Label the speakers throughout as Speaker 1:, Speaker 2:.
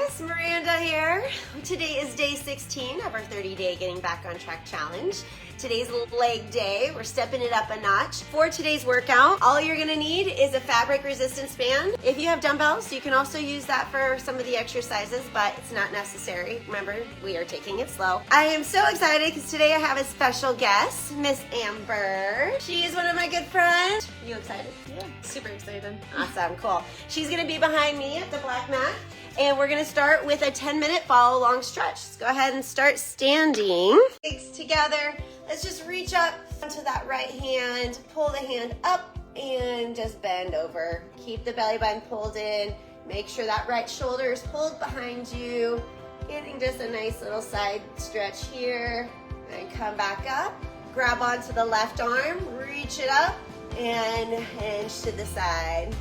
Speaker 1: guys, Miranda here. Today is day 16 of our 30-day Getting Back on Track challenge. Today's leg day. We're stepping it up a notch. For today's workout, all you're gonna need is a fabric resistance band. If you have dumbbells, you can also use that for some of the exercises, but it's not necessary. Remember, we are taking it slow. I am so excited because today I have a special guest, Miss Amber. She is one of my good friends. You excited?
Speaker 2: Yeah, super excited.
Speaker 1: Awesome, cool. She's gonna be behind me at the black mat, and we're gonna start with a 10-minute follow along stretch. Let's go ahead and start standing. Legs together. Let's just reach up onto that right hand, pull the hand up, and just bend over. Keep the belly button pulled in. Make sure that right shoulder is pulled behind you. Getting just a nice little side stretch here. And come back up. Grab onto the left arm, reach it up, and hinge to the side.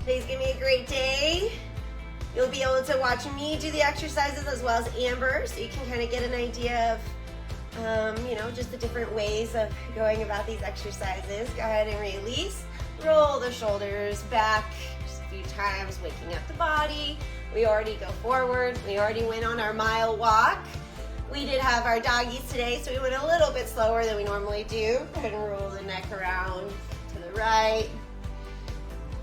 Speaker 1: Today's gonna be a great day. You'll be able to watch me do the exercises as well as Amber, so you can kind of get an idea of just the different ways of going about these exercises. Go ahead and release. Roll the shoulders back just a few times, waking up the body. We already go forward. We already went on our mile walk. We did have our doggies today, so we went a little bit slower than we normally do. Go ahead and roll the neck around to the right.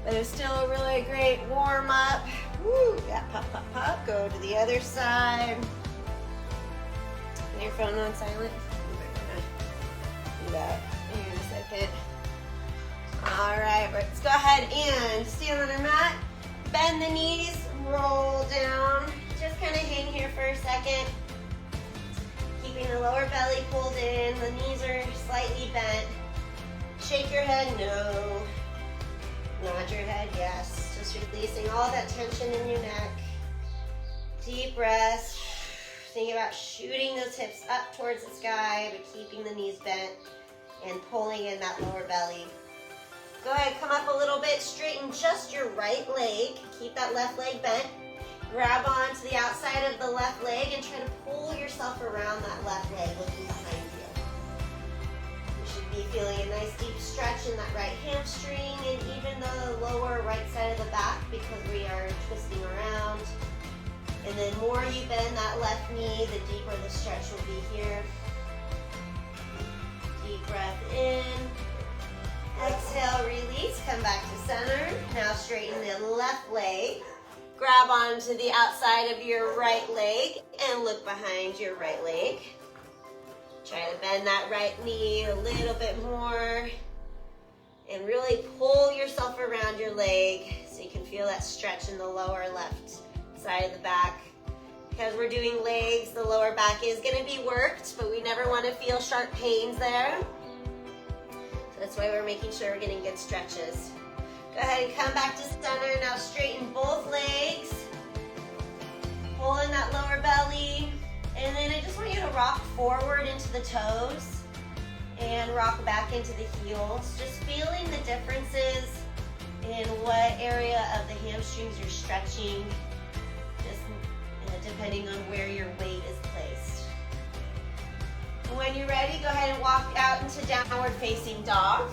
Speaker 1: But it was still a really great warm up. Woo, yeah, pop, pop, pop. Go to the other side. Your phone on silent. Do that in a second. All right, let's go ahead and stand on our mat. Bend the knees, roll down. Just kind of hang here for a second. Keeping the lower belly pulled in. The knees are slightly bent. Shake your head, no. Nod your head, yes. Just releasing all that tension in your neck. Deep breaths. Think about shooting those hips up towards the sky, but keeping the knees bent and pulling in that lower belly. Go ahead, come up a little bit, straighten just your right leg. Keep that left leg bent. Grab onto the outside of the left leg and try to pull yourself around that left leg, looking behind you. You should be feeling a nice deep stretch in that right hamstring and even the lower right side of the back because we are twisting around. And the more you bend that left knee, the deeper the stretch will be here. Deep breath in. Exhale, release, come back to center. Now straighten the left leg. Grab onto the outside of your right leg and look behind your right leg. Try to bend that right knee a little bit more. And really pull yourself around your leg so you can feel that stretch in the lower left side of the back. Because we're doing legs, the lower back is going to be worked, but we never want to feel sharp pains there. So that's why we're making sure we're getting good stretches. Go ahead and come back to center. Now straighten both legs. Pull in that lower belly. And then I just want you to rock forward into the toes and rock back into the heels. Just feeling the differences in what area of the hamstrings you're stretching, depending on where your weight is placed. When you're ready, go ahead and walk out into downward facing dog.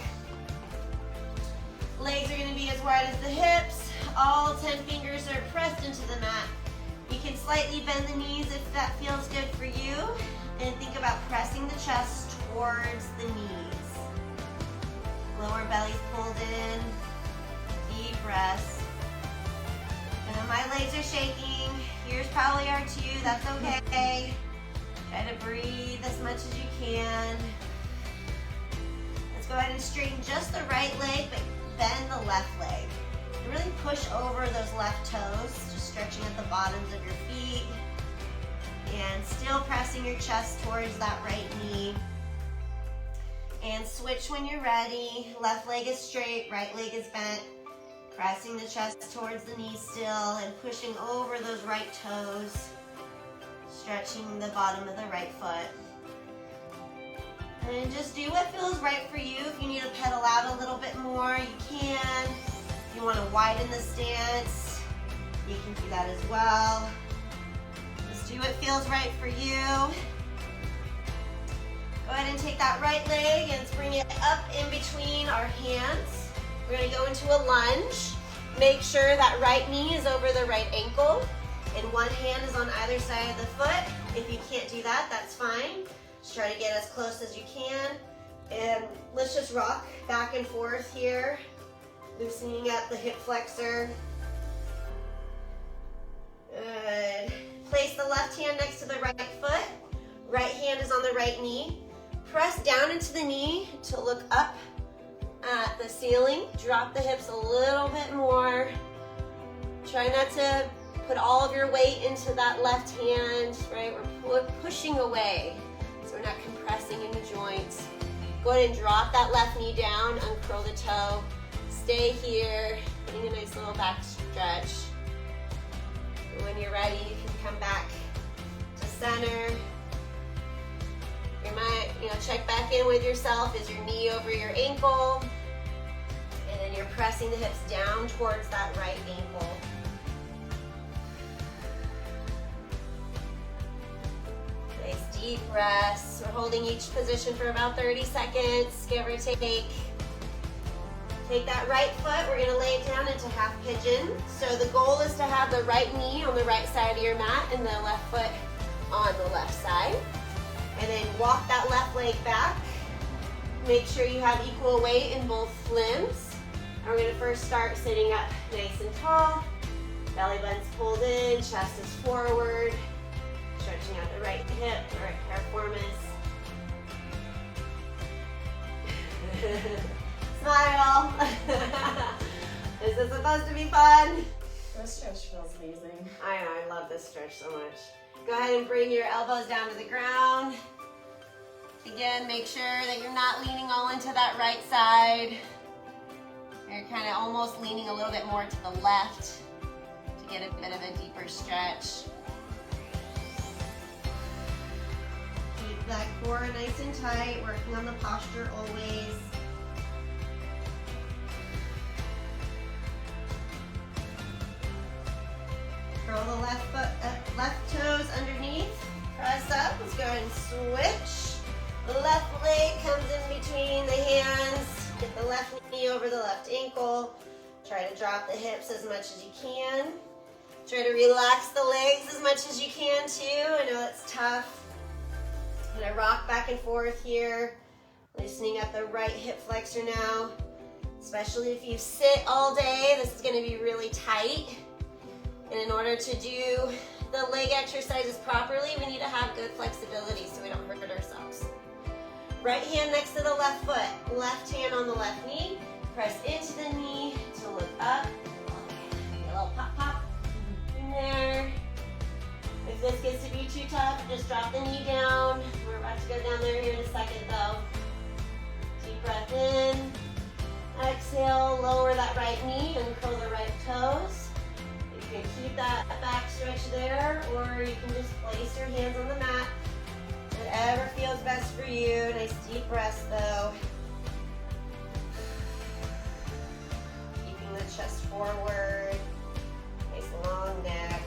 Speaker 1: Legs are going to be as wide as the hips. All 10 fingers are pressed into the mat. You can slightly bend the knees if that feels good for you. And think about pressing the chest towards the knees. Lower belly's pulled in. Deep breaths. And my legs are shaking. Yours probably are too, that's okay. Try to breathe as much as you can. Let's go ahead and straighten just the right leg, but bend the left leg. And really push over those left toes, just stretching at the bottoms of your feet. And still pressing your chest towards that right knee. And switch when you're ready. Left leg is straight, right leg is bent. Pressing the chest towards the knee still and pushing over those right toes. Stretching the bottom of the right foot. And just do what feels right for you. If you need to pedal out a little bit more, you can. If you want to widen the stance, you can do that as well. Just do what feels right for you. Go ahead and take that right leg and bring it up in between our hands. We're going to go into a lunge. Make sure that right knee is over the right ankle and one hand is on either side of the foot. If you can't do that, that's fine. Just try to get as close as you can. And let's just rock back and forth here, loosening up the hip flexor. Good. Place the left hand next to the right foot. Right hand is on the right knee. Press down into the knee to look up at the ceiling. Drop the hips a little bit more. Try not to put all of your weight into that left hand, right? We're pushing away, so we're not compressing in the joints. Go ahead and drop that left knee down, uncurl the toe. Stay here, getting a nice little back stretch. And when you're ready, you can come back to center. You might, check back in with yourself. Is your knee over your ankle? And then you're pressing the hips down towards that right ankle. Nice deep breaths. We're holding each position for about 30 seconds, give or take. Take that right foot, we're gonna lay it down into half pigeon. So the goal is to have the right knee on the right side of your mat and the left foot on the left side. And then walk that left leg back. Make sure you have equal weight in both limbs. And we're gonna first start sitting up nice and tall. Belly button's pulled in, chest is forward. Stretching out the right hip, the right piriformis. Smile. This is supposed to be fun.
Speaker 2: This stretch feels amazing.
Speaker 1: I know, I love this stretch so much. Go ahead and bring your elbows down to the ground. Again, make sure that you're not leaning all into that right side. You're kind of almost leaning a little bit more to the left to get a bit of a deeper stretch. Keep that core nice and tight, working on the posture always. Curl the left toes underneath. Press up. Let's go ahead and switch. The left leg comes in between the hands. Get the left knee over the left ankle. Try to drop the hips as much as you can. Try to relax the legs as much as you can too. I know it's tough. I'm gonna rock back and forth here. Loosening up the right hip flexor now. Especially if you sit all day, this is gonna be really tight. And in order to do the leg exercises properly, we need to have good flexibility so we don't hurt ourselves. Right hand next to the left foot, left hand on the left knee. Press into the knee to look up. A little pop, pop in there. If this gets to be too tough, just drop the knee down. We're about to go down there here in a second though. Deep breath in. Exhale, lower that right knee and curl the right toes. You can keep that back stretch there, or you can just place your hands on the mat. Whatever feels best for you. Nice deep breaths though. Keeping the chest forward. Nice long neck.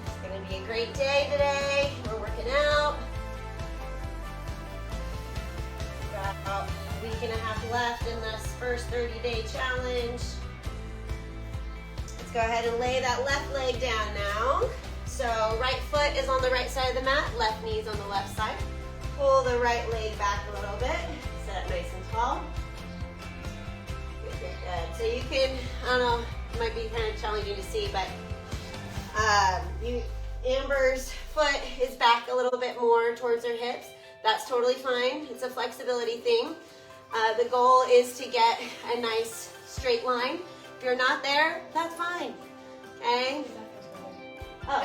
Speaker 1: It's gonna be a great day today. We're working out. Got about a week and a half left in this first 30-day challenge. Let's go ahead and lay that left leg down now. So right foot is on the right side of the mat, left knee is on the left side. Pull the right leg back a little bit. Sit up nice and tall. Good, good, good. So you can, I don't know, it might be kind of challenging to see, but Amber's foot is back a little bit more towards her hips. That's totally fine. It's a flexibility thing. The goal is to get a nice straight line. If you're not there, that's fine. Okay? Oh,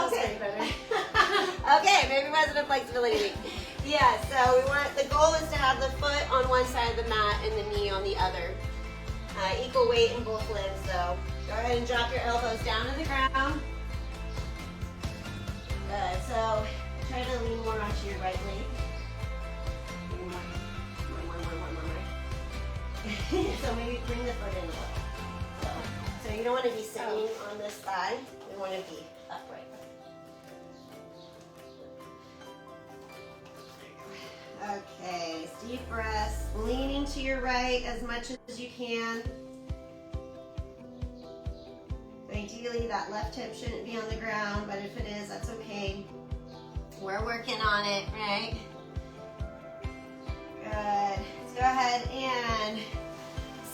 Speaker 1: okay. Okay, maybe it wasn't a flexibility week. Yeah, so the goal is to have the foot on one side of the mat and the knee on the other. Equal weight in both limbs though. Go ahead and drop your elbows down to the ground. Good, so try to lean more onto your right leg. More. So maybe bring the foot in a little. So you don't want to be sitting on this thigh. We want to be upright. Okay, Deep breaths, leaning to your right as much as you can. Ideally, that left hip shouldn't be on the ground, but if it is, that's okay. We're working on it, right? Good. Let's go ahead and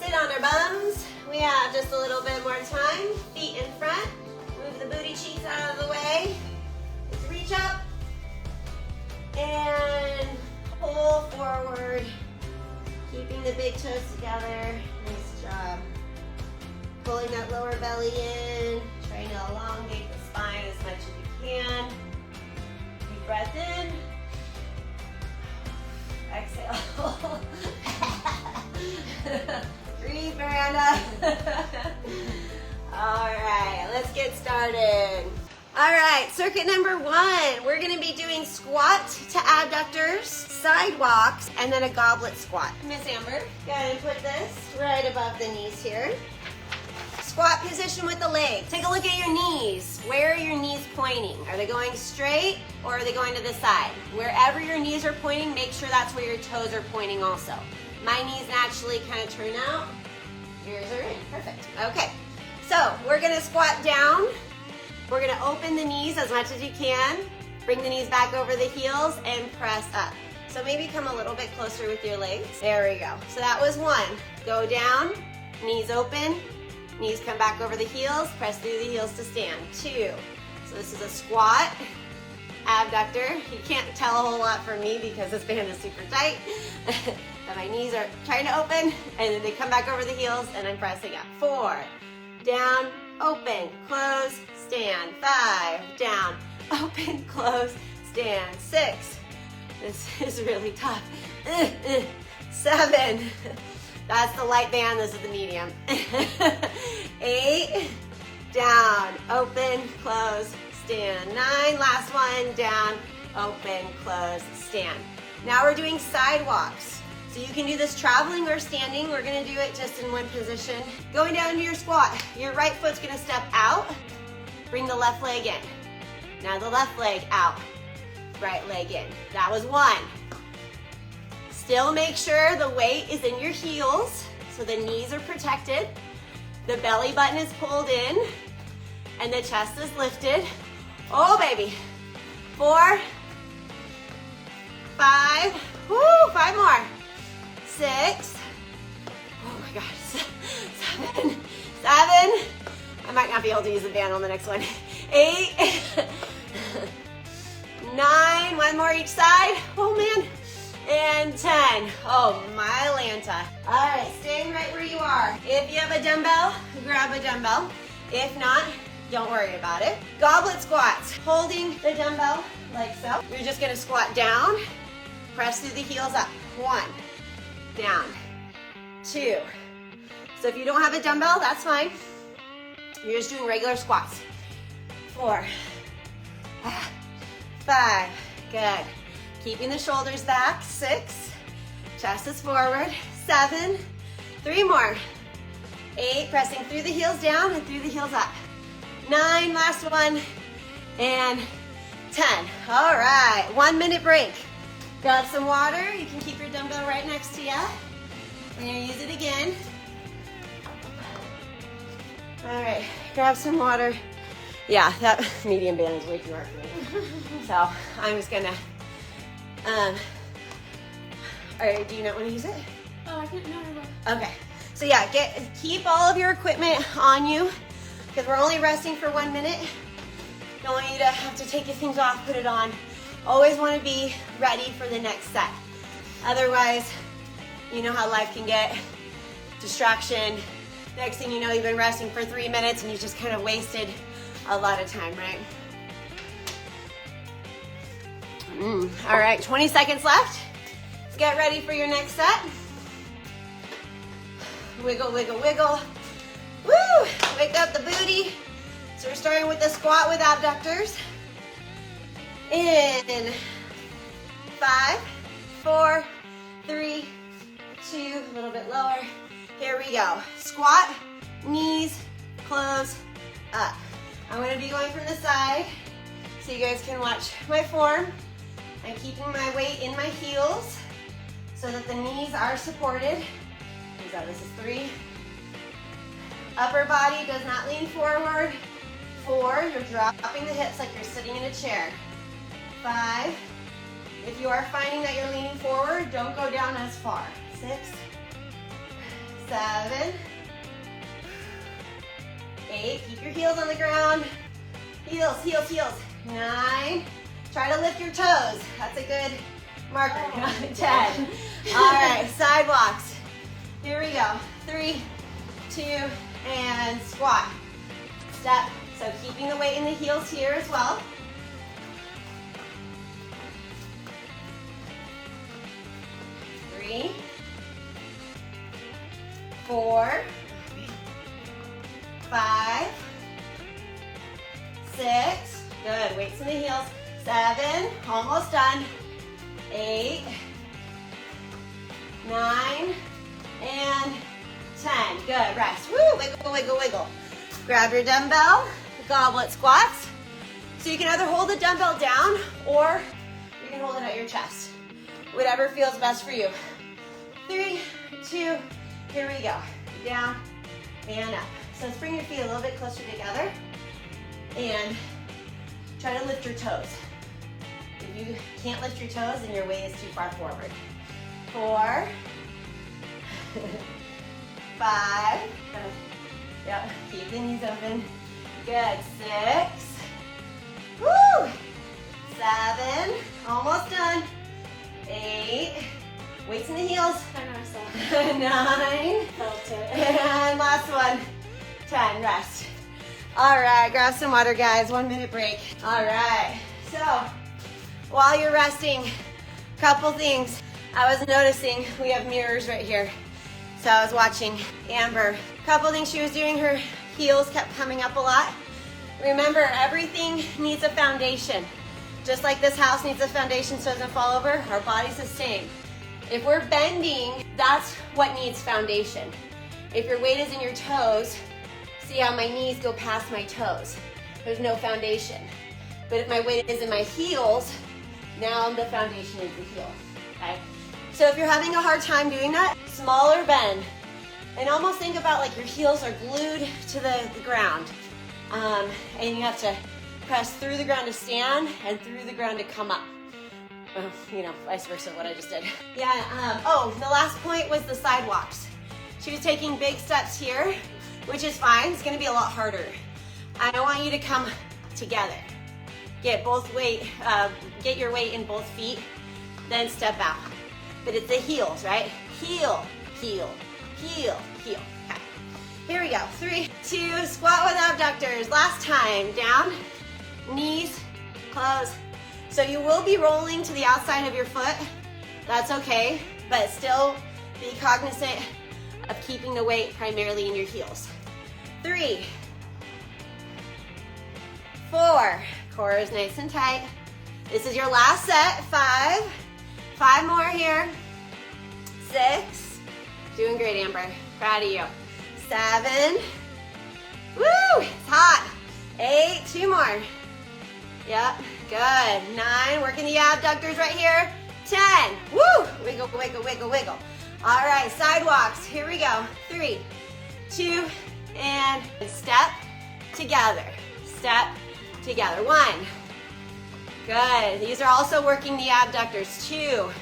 Speaker 1: sit on our bums. We have just a little bit more time. Feet in front. Move the booty cheeks out of the way. Let's reach up and pull forward. Keeping the big toes together. Nice job. Pulling that lower belly in. Trying to elongate the spine as much as you can. Deep breath in. Exhale. Breathe, Miranda. All right, let's get started. All right, circuit number 1. We're gonna be doing squat to abductors, side walks, and then a goblet squat. Miss Amber, go ahead and put this right above the knees here. Squat position with the legs. Take a look at your knees. Where are your knees pointing? Are they going straight or are they going to the side? Wherever your knees are pointing, make sure that's where your toes are pointing also. My knees naturally kind of turn out. Yours are in. Perfect. Okay. So we're going to squat down. We're going to open the knees as much as you can. Bring the knees back over the heels and press up. So maybe come a little bit closer with your legs. There we go. So that was 1. Go down, knees open. Knees come back over the heels, press through the heels to stand. 2. So this is a squat, abductor. You can't tell a whole lot from me because this band is super tight. But my knees are trying to open and then they come back over the heels and I'm pressing up. 4, down, open, close, stand. 5, down, open, close, stand. 6, this is really tough. 7, that's the light band, this is the medium. 8, down, open, close, stand. 9, last one, down, open, close, stand. Now we're doing side walks. So you can do this traveling or standing. We're gonna do it just in one position. Going down to your squat, your right foot's gonna step out, bring the left leg in. Now the left leg out, right leg in. That was 1. Still make sure the weight is in your heels so the knees are protected. The belly button is pulled in and the chest is lifted. Oh, baby. 4, 5, woo, 5 more. 6, oh my gosh, 7, I might not be able to use the band on the next one. 8, 9, 1 more each side. Oh man. And 10. Oh, my Lanta. All right, staying right where you are. If you have a dumbbell, grab a dumbbell. If not, don't worry about it. Goblet squats, holding the dumbbell like so. You're just gonna squat down, press through the heels up. 1, down, 2. So if you don't have a dumbbell, that's fine. You're just doing regular squats. 4, 5, good. Keeping the shoulders back. 6, chest is forward. 7, 3 more. 8, pressing through the heels down and through the heels up. 9, last one, and 10. All right, 1 minute break. Grab some water. You can keep your dumbbell right next to you. We're gonna use it again. All right, grab some water. Yeah, that medium band is way too hard for me. So I'm just gonna, do you not want to use it?
Speaker 2: Oh, I can't, no, I will.
Speaker 1: Okay, so yeah, keep all of your equipment on you because we're only resting for 1 minute. Don't want you to have to take your things off, put it on. Always want to be ready for the next set. Otherwise, you know how life can get. Distraction. Next thing you know, you've been resting for 3 minutes and you just kind of wasted a lot of time, right? All right, 20 seconds left. Let's get ready for your next set. Wiggle, wiggle, wiggle. Woo! Wake up the booty. So we're starting with the squat with abductors. In 5, 4, 3, 2, a little bit lower. Here we go. Squat, knees, close, up. I'm gonna be going from the side so you guys can watch my form. I'm keeping my weight in my heels. So so that the knees are supported. So this is 3. Upper body does not lean forward. 4, you're dropping the hips like you're sitting in a chair. 5, if you are finding that you're leaning forward, don't go down as far. 6, 7, 8, keep your heels on the ground. Heels, heels, heels. 9, try to lift your toes. That's a good marker. 10. All right, sidewalks. Here we go. 3, 2, and squat. Step. So keeping the weight in the heels here as well. 3, 4, 5, 6. Good. Weights in the heels. 7. Almost done. 8, 9, and 10. Good. Rest. Woo! Wiggle, wiggle, wiggle. Grab your dumbbell. Goblet squats. So you can either hold the dumbbell down or you can hold it at your chest. Whatever feels best for you. 3, 2, here we go. Down and up. So let's bring your feet a little bit closer together and try to lift your toes. If you can't lift your toes, then your weight is too far forward. 4, 5, yep, keep the knees open. Good. 6, woo, 7, almost done. 8, weights in the heels.
Speaker 2: I know I saw it.
Speaker 1: 9,
Speaker 2: Felt it.
Speaker 1: and last one. 10, rest. All right, grab some water, guys. 1 minute break. All right, so while you're resting, couple things. I was noticing we have mirrors right here. So I was watching Amber. Couple things she was doing, her heels kept coming up a lot. Remember, everything needs a foundation. Just like this house needs a foundation so it doesn't fall over, our body's the same. If we're bending, that's what needs foundation. If your weight is in your toes, see how my knees go past my toes. There's no foundation. But if my weight is in my heels, now the foundation is the heel, okay? So if you're having a hard time doing that, smaller bend. And almost think about like your heels are glued to the ground. And you have to press through the ground to stand and through the ground to come up. You know, vice versa what I just did. Yeah, oh, the last point was the sidewalks. She was taking big steps here, which is fine. It's gonna be a lot harder. I want you to come together. Get get your weight in both feet, then step out. But it's the heels, right? Heel, heel, heel, heel. Okay. Here we go. 3, 2, squat with abductors. Last time. Down, knees, close. So you will be rolling to the outside of your foot. That's okay, but still be cognizant of keeping the weight primarily in your heels. 3, 4, core is nice and tight. This is your last set. 5, 5 more here. 6, doing great, Amber. Proud of you. 7, woo, it's hot. 8, 2 more. Yep, good. 9, working the abductors right here. 10, woo, wiggle, wiggle, wiggle, wiggle. All right, sidewalks, here we go. 3, 2, and step together. Step together. 1, good. These are also working the abductors. 2,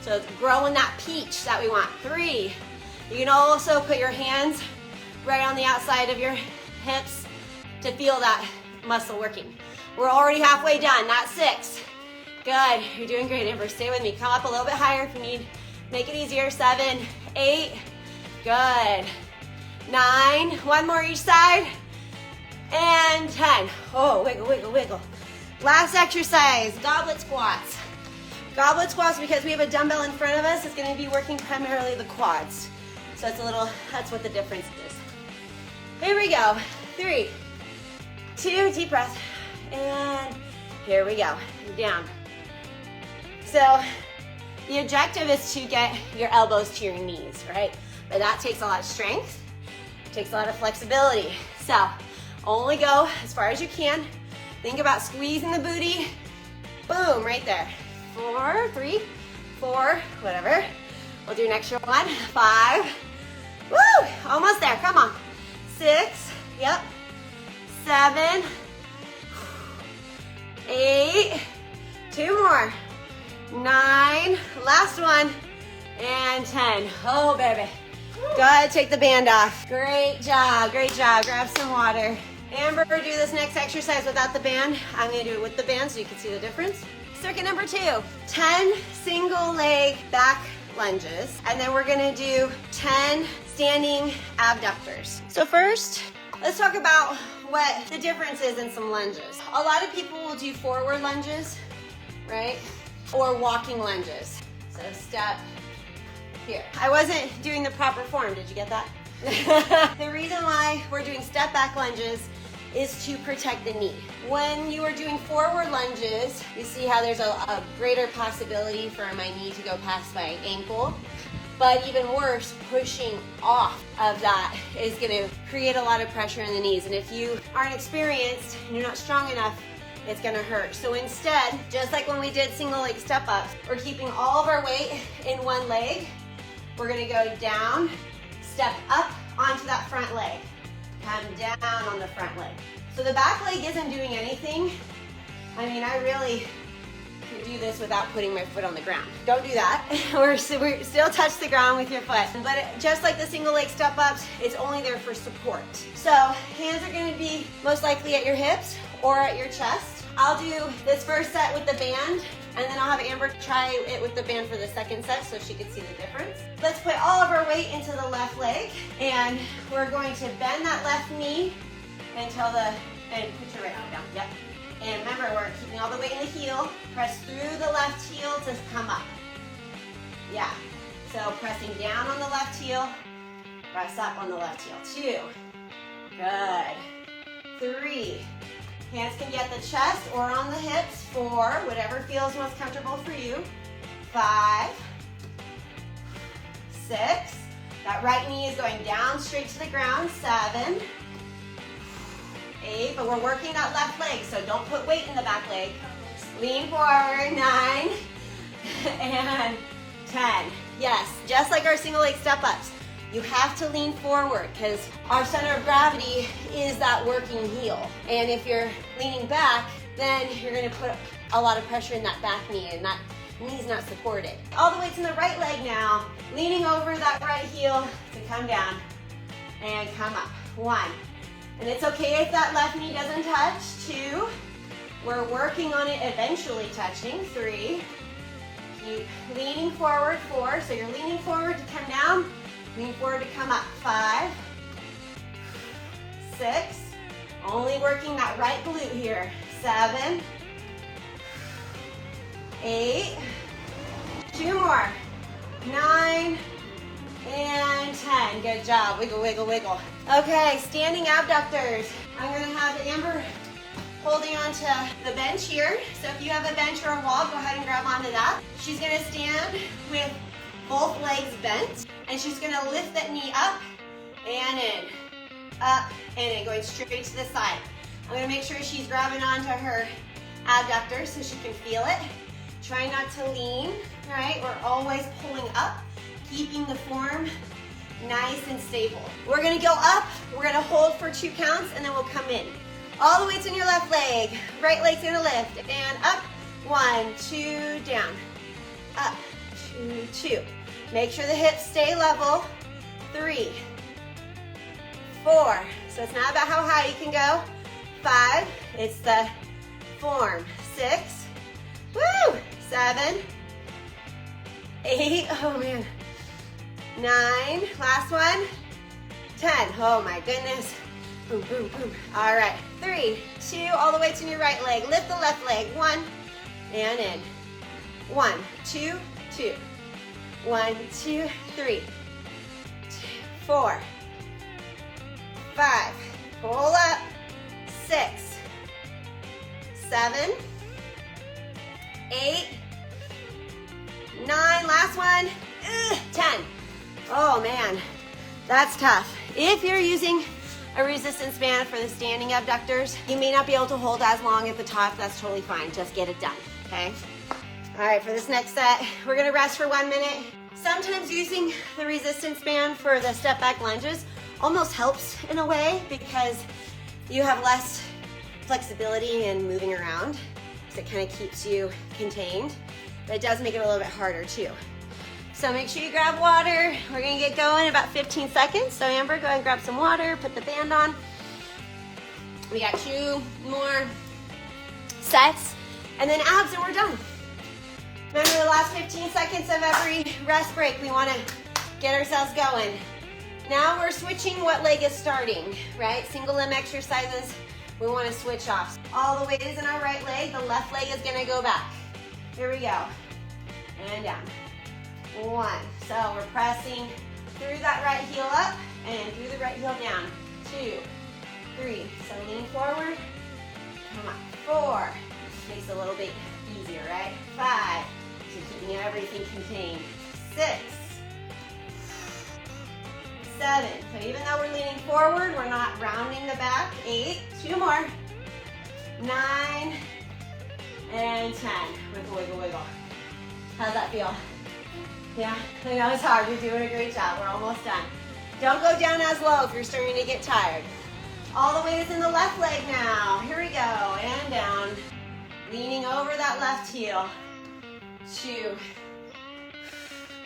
Speaker 1: so it's growing that peach that we want. 3, you can also put your hands right on the outside of your hips to feel that muscle working. We're already halfway done. That's 6. Good. You're doing great, Amber. Stay with me. Come up a little bit higher if you need. Make it easier. 7, 8. Good. 9. 1 more each side. And 10. Oh, wiggle, wiggle, wiggle. Last exercise, goblet squats. Goblet squats, because we have a dumbbell in front of us, it's going to be working primarily the quads. So it's that's what the difference is. Here we go. 3, 2, deep breath. And here we go. Down. So the objective is to get your elbows to your knees, right? But that takes a lot of strength. It takes a lot of flexibility. So only go as far as you can. Think about squeezing the booty. Boom, right there. 4, 3, 4, whatever. We'll do an extra one. 5. Woo! Almost there. Come on. 6. Yep. 7. 8. 2 more. 9. Last one. And 10. Oh, baby. Go ahead, take the band off. Great job. Great job. Grab some water. Amber, do this next exercise without the band. I'm going to do it with the band so you can see the difference. Circuit number 2. 10 single leg back lunges. And then we're going to do 10 standing abductors. So first, let's talk about what the difference is in some lunges. A lot of people will do forward lunges, right? Or walking lunges. So step here. I wasn't doing the proper form. Did you get that? The reason why we're doing step back lunges is to protect the knee. When you are doing forward lunges, you see how there's a greater possibility for my knee to go past my ankle. But even worse, pushing off of that is gonna create a lot of pressure in the knees. And if you aren't experienced and you're not strong enough, it's gonna hurt. So instead, just like when we did single leg step ups, we're keeping all of our weight in one leg. We're gonna go down, step up onto that front leg. Come down on the front leg. So the back leg isn't doing anything. I mean, I really could do this without putting my foot on the ground. Don't do that. We're still touch the ground with your foot. But just like the single leg step ups, it's only there for support. So hands are gonna be most likely at your hips or at your chest. I'll do this first set with the band, and then I'll have Amber try it with the band for the second set so she can see the difference. Let's put all of our weight into the left leg, and we're going to bend that left knee until and put your right arm down, yep. And remember, we're keeping all the weight in the heel. Press through the left heel to come up. Yeah, so pressing down on the left heel, press up on the left heel. 2, good. 3, hands can be at the chest or on the hips. 4, whatever feels most comfortable for you. 5, 6, that right knee is going down straight to the ground. 7, 8, but we're working that left leg, so don't put weight in the back leg. Lean forward. 9, and 10. Yes, just like our single leg step ups. You have to lean forward because our center of gravity is that working heel. And if you're leaning back, then you're gonna put a lot of pressure in that back knee, and that knee's not supported. All the weight's in the right leg now, leaning over that right heel to come down and come up. 1, and it's okay if that left knee doesn't touch. 2, we're working on it eventually touching. 3, keep leaning forward. 4, so you're leaning forward to come down, lean forward to come up. 5, 6, only working that right glute here. 7, 8, 2 more. 9, and 10. Good job. Wiggle, wiggle, wiggle. Okay, standing abductors. I'm gonna have Amber holding onto the bench here. So if you have a bench or a wall, go ahead and grab onto that. She's gonna stand with both legs bent, and she's gonna lift that knee up and in, up and in, going straight to the side. I'm gonna make sure she's grabbing onto her abductor so she can feel it. Try not to lean, right? We're always pulling up, keeping the form nice and stable. We're gonna go up, we're gonna hold for 2 counts, and then we'll come in. All the weight's in your left leg. Right leg's gonna lift, and up. 1, 2, down. Up, 2, 2. Make sure the hips stay level. 3, 4. So it's not about how high you can go. 5, it's the form. 6, woo! 7, 8, oh man. 9, last one. 10, oh my goodness. Boom, boom, boom. All right, 3, 2, all the weights in your right leg. Lift the left leg. 1, and in. 1, 2, 2. 1, 2, 3. 4, 5. Pull up. 6, 7, 8, 9. Last one. 10. Oh man, that's tough. If you're using a resistance band for the standing abductors, you may not be able to hold as long at the top. That's totally fine. Just get it done, okay? All right, for this next set, we're gonna rest for 1 minute. Sometimes using the resistance band for the step back lunges almost helps in a way because you have less flexibility in moving around, so it kind of keeps you contained, but it does make it a little bit harder too. So make sure you grab water. We're gonna get going in about 15 seconds. So Amber, go ahead and grab some water, put the band on. We got 2 more sets, and then abs, and we're done. Remember the last 15 seconds of every rest break, we wanna get ourselves going. Now we're switching what leg is starting, right? Single limb exercises, we wanna switch off. All the weight is in our right leg, the left leg is gonna go back. Here we go, and down. 1, so we're pressing through that right heel up and through the right heel down. 2, 3, so lean forward, come on. 4, makes it a little bit easier, right? 5, so keeping everything contained. 6, 7, so even though we're leaning forward, we're not rounding the back. 8, 2 more. 9, and 10. Wiggle, wiggle, wiggle. How's that feel? Yeah, I know it's hard. You're doing a great job. We're almost done. Don't go down as low if you're starting to get tired. All the weight is in the left leg now. Here we go, and down. Leaning over that left heel. 2,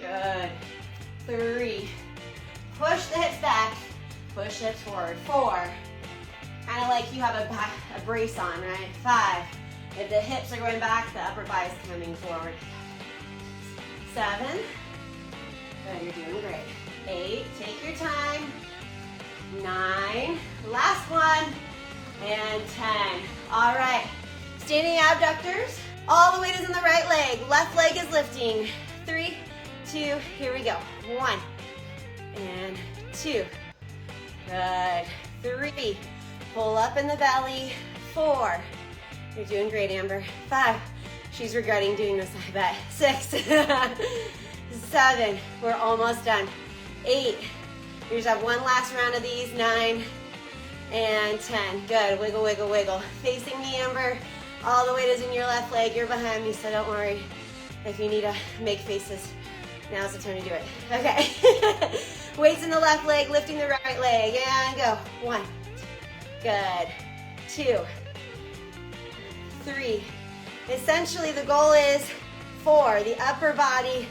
Speaker 1: good. 3, push the hips back, push hips forward. 4, kind of like you have a brace on, right? 5, if the hips are going back, the upper body is coming forward. 7, good, you're doing great. 8, take your time. 9, last one, and 10. All right, standing abductors. All the weight is in the right leg. Left leg is lifting. 3, 2, here we go. 1, and 2. Good. 3, pull up in the belly. 4, you're doing great, Amber. 5, she's regretting doing this, I bet. 6, 7, we're almost done. 8, you just have one last round of these. 9, and 10. Good, wiggle, wiggle, wiggle. Facing me, Amber. All the weight is in your left leg. You're behind me, so don't worry if you need to make faces. Now's the time to do it. Okay. Weights in the left leg, lifting the right leg, and go. 1, good. 2, 3. Essentially, the goal is 4. The upper body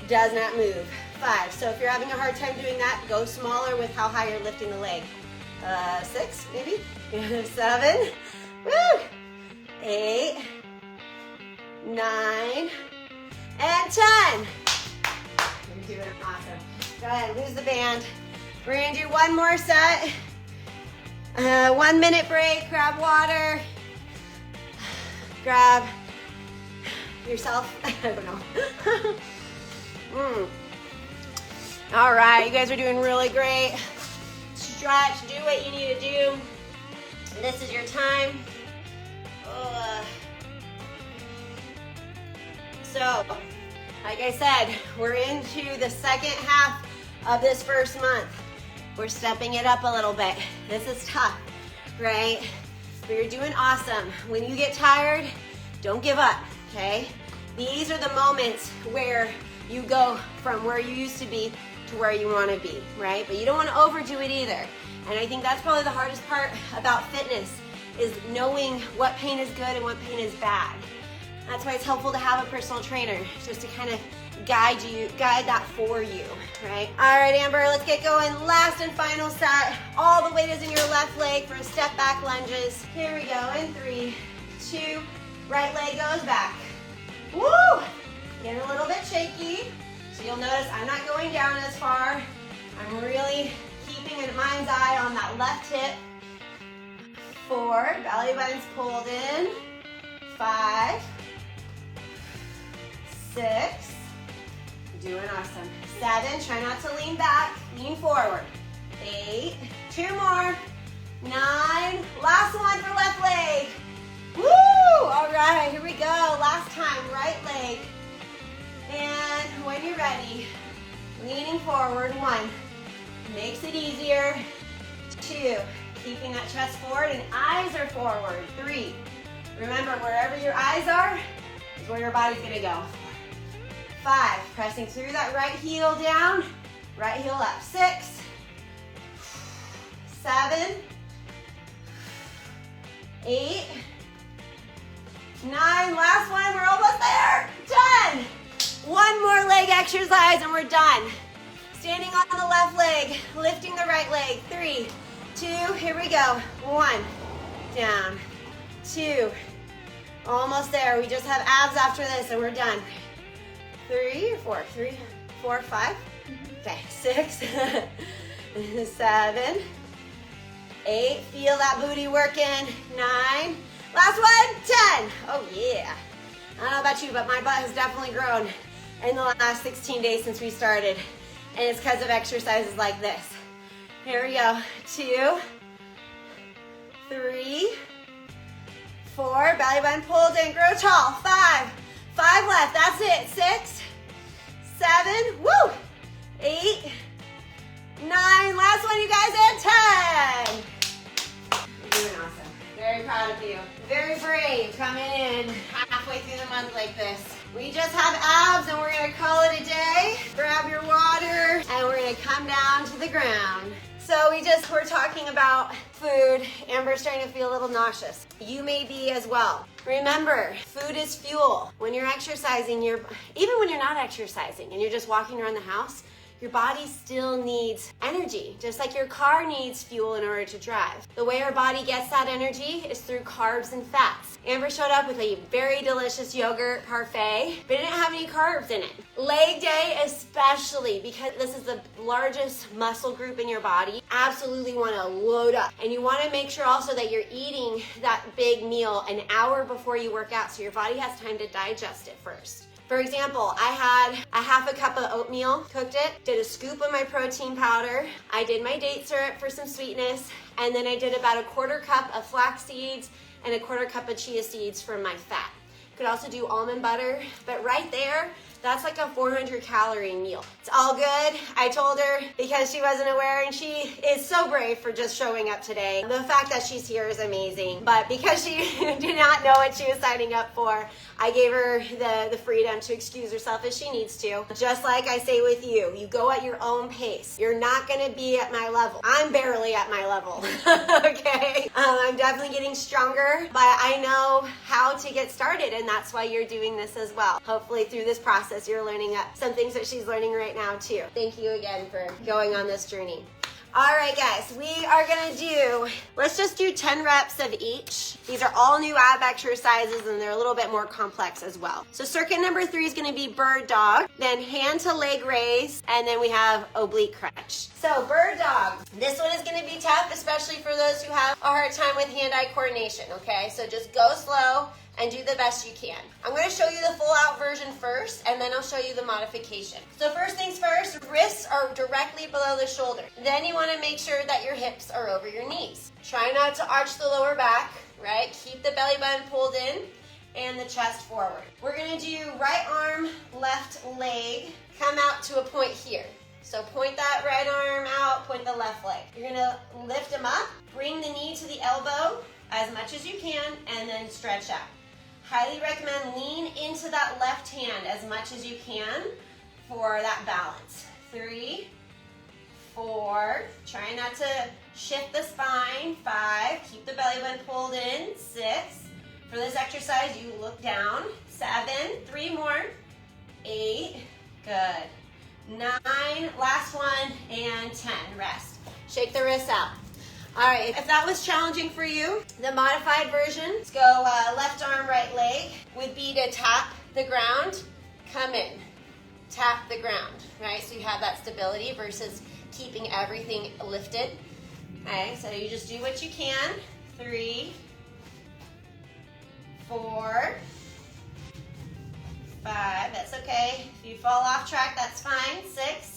Speaker 1: does not move. 5. So if you're having a hard time doing that, go smaller with how high you're lifting the leg. 6, maybe. 7. Woo! 8, 9, and 10. You're doing awesome. Go ahead, lose the band. We're gonna do one more set. 1 minute break, grab water. Grab yourself, I don't know. All right, you guys are doing really great. Stretch, do what you need to do. This is your time. So, like I said, we're into the second half of this first month. We're stepping it up a little bit. This is tough, right? But you're doing awesome. When you get tired, don't give up, okay? These are the moments where you go from where you used to be to where you want to be, right? But you don't want to overdo it either. And I think that's probably the hardest part about fitness is knowing what pain is good and what pain is bad. That's why it's helpful to have a personal trainer, just to kind of guide that for you, right? All right, Amber, let's get going. Last and final set. All the weight is in your left leg for step back lunges. Here we go, in 3, 2, right leg goes back. Woo! Getting a little bit shaky. So you'll notice I'm not going down as far. I'm really keeping a mind's eye on that left hip. 4, belly button's pulled in. 5, 6, doing awesome. 7, try not to lean back, lean forward. 8, 2 more. 9, last one for left leg. Woo! All right, here we go. Last time, right leg. And when you're ready, leaning forward. 1, makes it easier. 2, keeping that chest forward and eyes are forward. 3, remember wherever your eyes are is where your body's gonna go. 4, 5, pressing through that right heel down, right heel up. 6, 7, 8, 9, last one, we're almost there, 10. One more leg exercise and we're done. Standing on the left leg, lifting the right leg. 3, 2, here we go. 1, down, 2, almost there. We just have abs after this and we're done. 3 or 4, 3, 4, 5. Okay, 6, 7, 8, feel that booty working. 9, last one, 10. Oh yeah. I don't know about you, but my butt has definitely grown in the last 16 days since we started. And it's because of exercises like this. Here we go. 2, 3, 4, belly button pulled in, grow tall. 5, 5 left, that's it. 6, 7, woo, 8, 9, last one you guys, and 10. You're doing awesome. Very proud of you. Very brave coming in halfway through the month like this. We just have abs and we're gonna call it a day. Grab your water and we're gonna come down to the ground. So we're talking about food. Amber's starting to feel a little nauseous. You may be as well. Remember, food is fuel. When you're exercising, even when you're not exercising and you're just walking around the house, your body still needs energy, just like your car needs fuel in order to drive. The way our body gets that energy is through carbs and fats. Amber showed up with a very delicious yogurt parfait, but it didn't have any carbs in it. Leg day especially, because this is the largest muscle group in your body, absolutely want to load up. And you want to make sure also that you're eating that big meal an hour before you work out so your body has time to digest it first. For example, I had a half a cup of oatmeal, cooked it, did a scoop of my protein powder, I did my date syrup for some sweetness, and then I did about a 1/4 cup of flax seeds and a 1/4 cup of chia seeds for my fat. Could also do almond butter, but right there, that's like a 400-calorie meal. It's all good. I told her because she wasn't aware, and she is so brave for just showing up today. The fact that she's here is amazing, but because she did not know what she was signing up for, I gave her the freedom to excuse herself if she needs to. Just like I say with you, you go at your own pace. You're not gonna be at my level. I'm barely at my level, okay? I'm definitely getting stronger, but I know how to get started, and that's why you're doing this as well. Hopefully through this process, you're learning some things that she's learning right now too. Thank you again for going on this journey. All right, guys, we are gonna let's just do 10 reps of each. These are all new ab exercises and they're a little bit more complex as well. So circuit number 3 is gonna be bird dog, then hand to leg raise, and then we have oblique crunch. So bird dog, this one is gonna be tough, especially for those who have a hard time with hand-eye coordination, okay? So just go slow and do the best you can. I'm gonna show you the full out version first, and then I'll show you the modification. So first things first, wrists are directly below the shoulder. Then you wanna make sure that your hips are over your knees. Try not to arch the lower back, right? Keep the belly button pulled in and the chest forward. We're gonna do right arm, left leg, come out to a point here. So point that right arm out, point the left leg. You're gonna lift them up, bring the knee to the elbow as much as you can, and then stretch out. Highly recommend lean into that left hand as much as you can for that balance. 3, 4, try not to shift the spine. 5, keep the belly button pulled in. 6, for this exercise you look down. 7, 3 more. 8, good. 9, last one, and 10, rest. Shake the wrists out. All right, if that was challenging for you, the modified version, let's go left arm, right leg, would be to tap the ground, come in, tap the ground, right? So you have that stability versus keeping everything lifted. Okay, so you just do what you can. 3, 4, 5, that's okay. If you fall off track, that's fine. 6,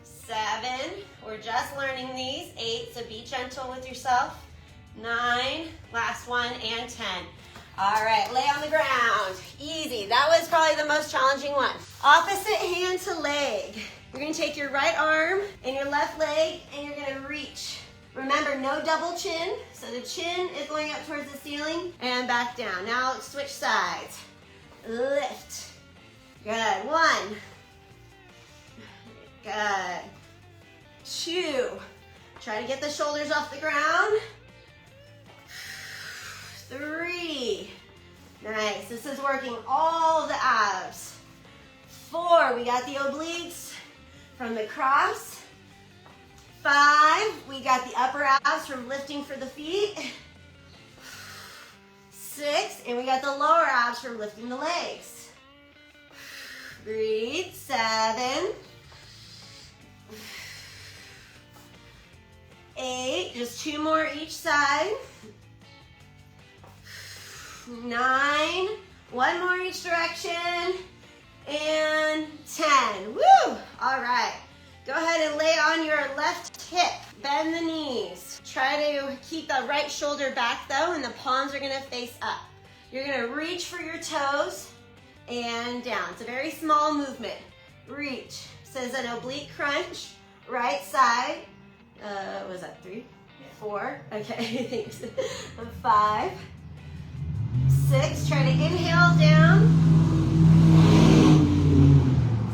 Speaker 1: 7, we're just learning these. 8, so be gentle with yourself. 9, last one, and 10. All right, lay on the ground. Easy, that was probably the most challenging one. Opposite hand to leg. You're gonna take your right arm and your left leg and you're gonna reach. Remember, no double chin. So the chin is going up towards the ceiling and back down. Now let's switch sides. Lift, Good. 1. Good. 2. Try to get the shoulders off the ground. 3. Nice. This is working all the abs. 4. We got the obliques from the cross. 5. We got the upper abs from lifting for the feet. 6. And we got the lower abs from lifting the legs. Breathe. 7. 8. Just 2 more each side. 9. 1 more each direction. And 10. Woo! All right. Go ahead and lay on your left hip. Bend the knees. Try to keep the right shoulder back though, and the palms are gonna face up. You're gonna reach for your toes and down. It's a very small movement. Reach. Says an oblique crunch. Right side. What was that, 3? 4. Okay, thanks. 5. 6. Try to inhale down.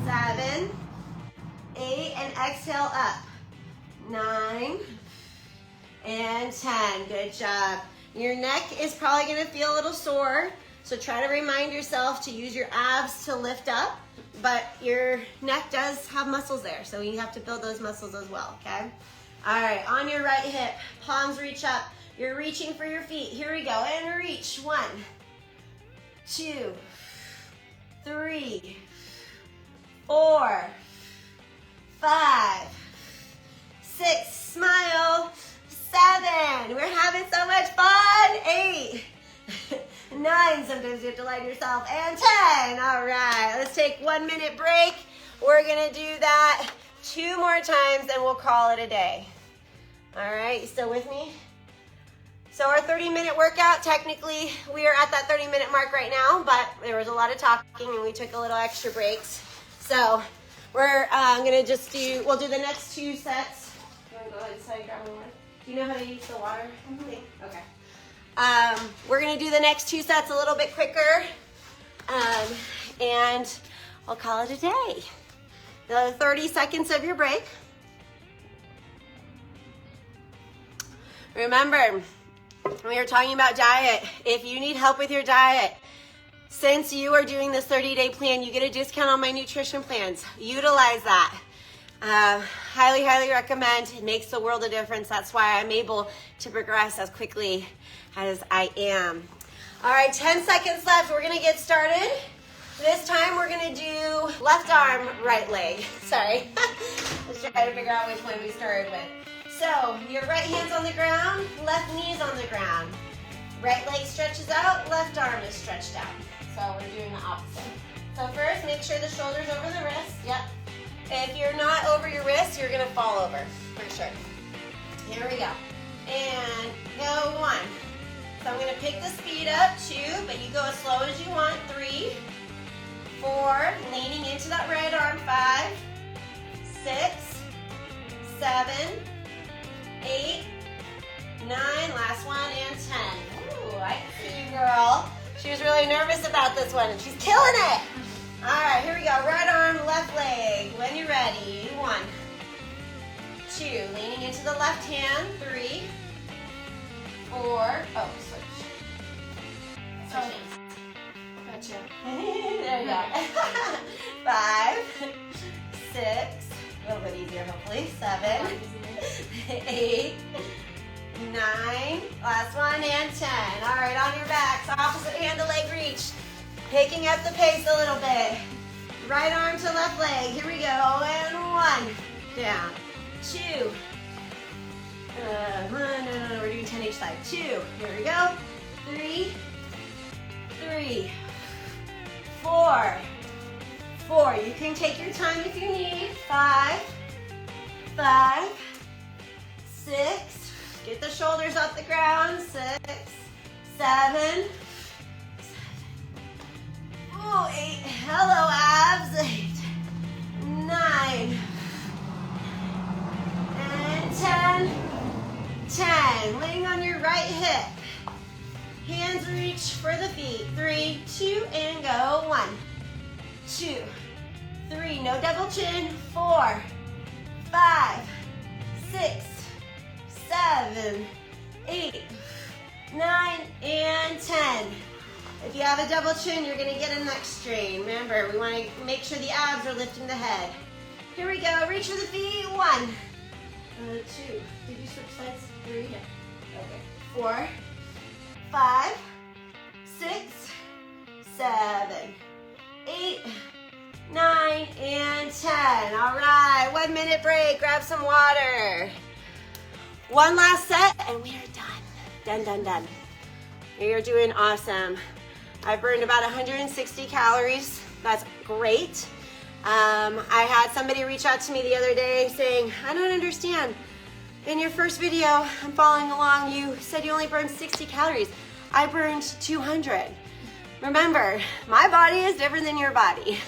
Speaker 1: 7. 8. And exhale up. 9. And 10. Good job. Your neck is probably going to feel a little sore, so try to remind yourself to use your abs to lift up, but your neck does have muscles there, so you have to build those muscles as well, okay? All right, on your right hip, palms reach up. You're reaching for your feet. Here we go, and reach. 1, 2, 3, 4, 5, 6, smile. 7, we're having so much fun. 8, 9, sometimes you have to line yourself, and 10. All right, let's take 1 minute break. We're gonna do that 2 more times and we'll call it a day. All right, you still with me? So our 30-minute workout, technically we are at that 30-minute mark right now, but there was a lot of talking and we took a little extra breaks. So we're gonna we'll do the next 2 sets. You wanna go ahead and grab one more? Do you know how to use the water thing? Okay. We're gonna do the next 2 sets a little bit quicker, and I'll call it a day. The 30 seconds of your break. Remember, we were talking about diet. If you need help with your diet, since you are doing this 30-day plan, you get a discount on my nutrition plans. Utilize that. Highly, highly recommend. It makes the world a difference. That's why I'm able to progress as quickly as I am. All right, 10 seconds left. We're gonna get started. This time we're gonna do left arm, right leg. Sorry. Let's try to figure out which one we started with. So your right hand's on the ground, left knee's on the ground. Right leg stretches out, left arm is stretched out. So we're doing the opposite. So first, make sure the shoulder's over the wrist. Yep. If you're not over your wrist, you're gonna fall over, for sure. Here we go. And go 1. So I'm gonna pick the speed up, 2, but you go as slow as you want, 3, 4, leaning into that right arm, 5, 6, 7, 8, 9, last one, and 10. Ooh, I can see you, girl. She was really nervous about this one, and she's killing it. All right, here we go. Right arm, left leg. When you're ready. 1, 2. Leaning into the left hand. 3, 4. Oh, switch.
Speaker 2: Gotcha.
Speaker 1: There we go. 5, 6. A little bit easier, hopefully. 7, 8, 9. Last one, and 10. All right, on your backs. Opposite hand to leg reach. Picking up the pace a little bit. Right arm to left leg. Here we go. And 1. Down. 2. No, we're doing 10 each side. 2. Here we go. 3. 3. 4. 4. You can take your time if you need. 5. 5. 6. Get the shoulders off the ground. 6. 7. Oh, 8. Hello, abs. 8. 9. And 10. 10. Laying on your right hip. Hands reach for the feet. 3, 2, and go. 1, 2, 3, no double chin, 4, 5, 6, 7, 8, 9, and 10. If you have a double chin, you're gonna get a neck strain. Remember, we wanna make sure the abs are lifting the head. Here we go, reach for the feet, 1, 2, did you switch sides? 3, yeah. Okay, 4, 5, 6, 7, 8, 9, and 10. All right, 1 minute break, grab some water. One last set, and we are done. Done, done, done. You're doing awesome. I've burned about 160 calories. That's great. I had somebody reach out to me the other day saying, I don't understand. In your first video, I'm following along, you said you only burned 60 calories. I burned 200. Remember, my body is different than your body.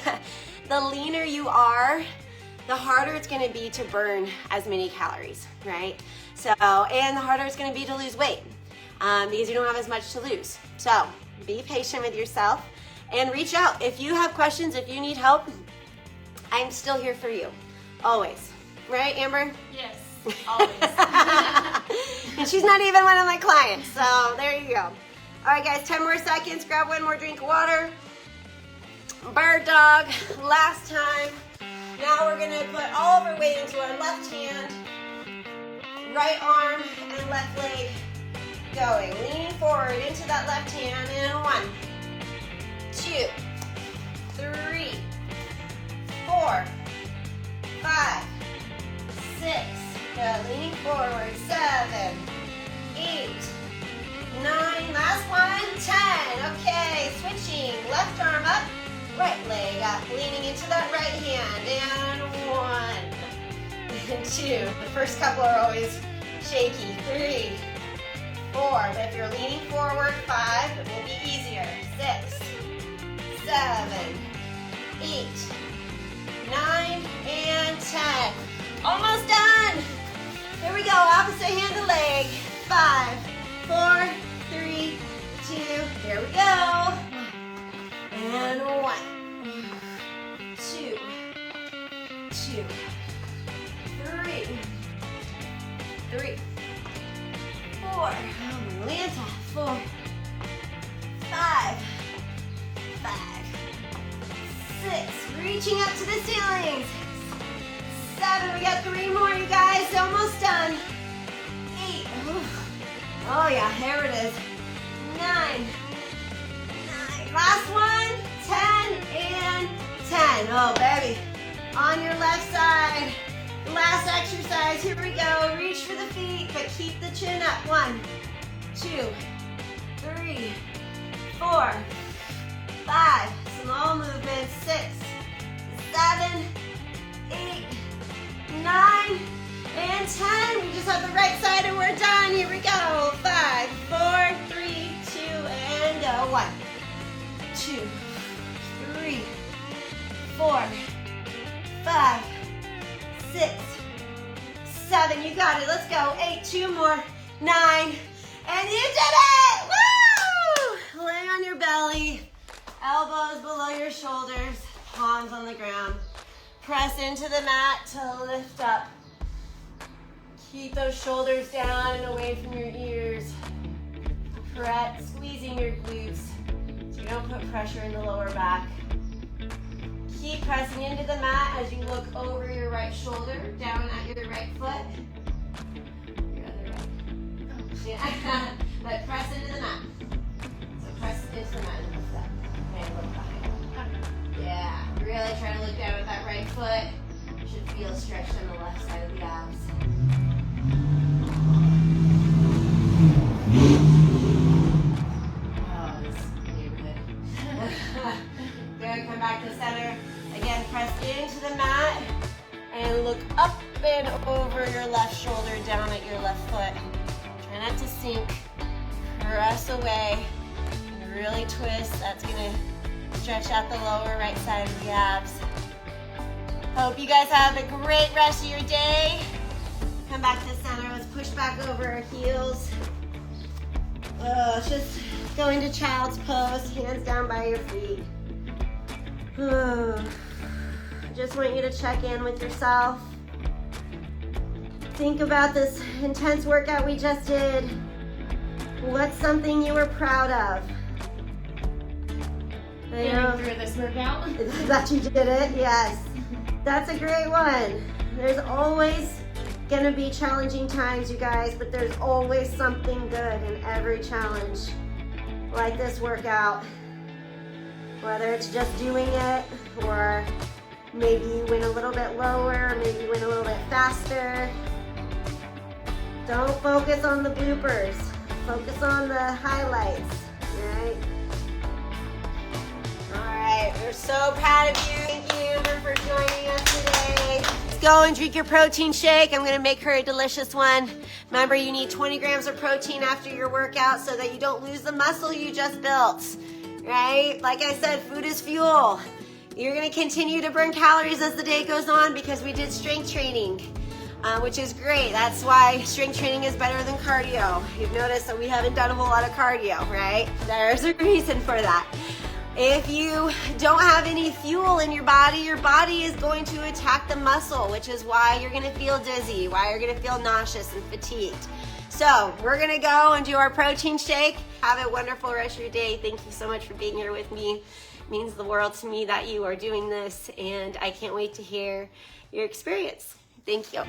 Speaker 1: The leaner you are, the harder it's gonna be to burn as many calories, right? So, and the harder it's gonna be to lose weight because you don't have as much to lose. So, be patient with yourself and reach out. If you have questions, if you need help, I'm still here for you, always. Right, Amber?
Speaker 2: Yes, always.
Speaker 1: And she's not even one of my clients, so there you go. All right, guys, 10 more seconds. Grab one more drink of water. Bird dog, last time. Now we're gonna put all of our weight into our left hand, right arm, and left leg going. Leaning forward into that left hand in 1, 2, 3, 4, 5, 6. Good. Leaning forward. 7, 8, 9. Last one. 10. Okay. Switching. Left arm up. Right leg up. Leaning into that right hand. And 1, and 2. The first couple are always shaky. 3, 4. But if you're leaning forward, 5. It will be easier. 6, 7, 8, 9, and 10. Almost done. Here we go. Opposite hand to leg. 5, 4, 3, 2. Here we go. And 1, 2, 2, 3, 3, 4. Atlanta. 4, 5, 6. Reaching up to the ceiling. 7. We got 3 more, you guys. Almost done. 8. Oh yeah, here it is. 9. Last one. 10 and 10. Oh baby. On your left side. Last exercise. Here we go. Reach for the feet, but keep the chin up. 1, 2, 3, 4, 5. Small movements. 6, 7, 8, 9, and 10. We just have the right side and we're done. Here we go. 5, 4, 3, 2, and 1, 2, 3, 4, 5, 6, 7. You got it. Let's go. 8. 2 more. 9. And you did it! Woo! Lay on your belly. Elbows below your shoulders. Palms on the ground. Press into the mat to lift up. Keep those shoulders down and away from your ears. Squeezing your glutes so you don't put pressure in the lower back. Keep pressing into the mat as you look over your right shoulder, down at your right foot. Your other right. Yeah. But press into the mat. So press into the mat and lift up. And look behind. Yeah. Really try to look down at that right foot. You should feel stretched on the left side of the abs. Oh, this neighborhood. Good. Come back to center. Again, press into the mat and look up and over your left shoulder, down at your left foot. Try not to sink. Press away and really twist. That's gonna stretch out the lower right side of the abs. Hope you guys have a great rest of your day. Come back to center. Let's push back over our heels. Just go into child's pose, hands down by your feet. Just want you to check in with yourself. Think about this intense workout we just did. What's something you were proud of?
Speaker 2: Getting through this workout.
Speaker 1: That you did it, yes. That's a great one. There's always gonna be challenging times, you guys, but there's always something good in every challenge. Like this workout. Whether it's just doing it, or maybe you went a little bit lower, maybe you went a little bit faster. Don't focus on the bloopers. Focus on the highlights, right? All right, we're so proud of you. Thank you, Amber, for joining us today. Let's go and drink your protein shake. I'm gonna make her a delicious one. Remember, you need 20 grams of protein after your workout so that you don't lose the muscle you just built, right? Like I said, food is fuel. You're gonna continue to burn calories as the day goes on because we did strength training, which is great. That's why strength training is better than cardio. You've noticed that we haven't done a whole lot of cardio, right? There's a reason for that. If you don't have any fuel in your body is going to attack the muscle, which is why you're gonna feel dizzy, why you're gonna feel nauseous and fatigued. So we're gonna go and do our protein shake. Have a wonderful rest of your day. Thank you so much for being here with me. It means the world to me that you are doing this, and I can't wait to hear your experience. Thank you.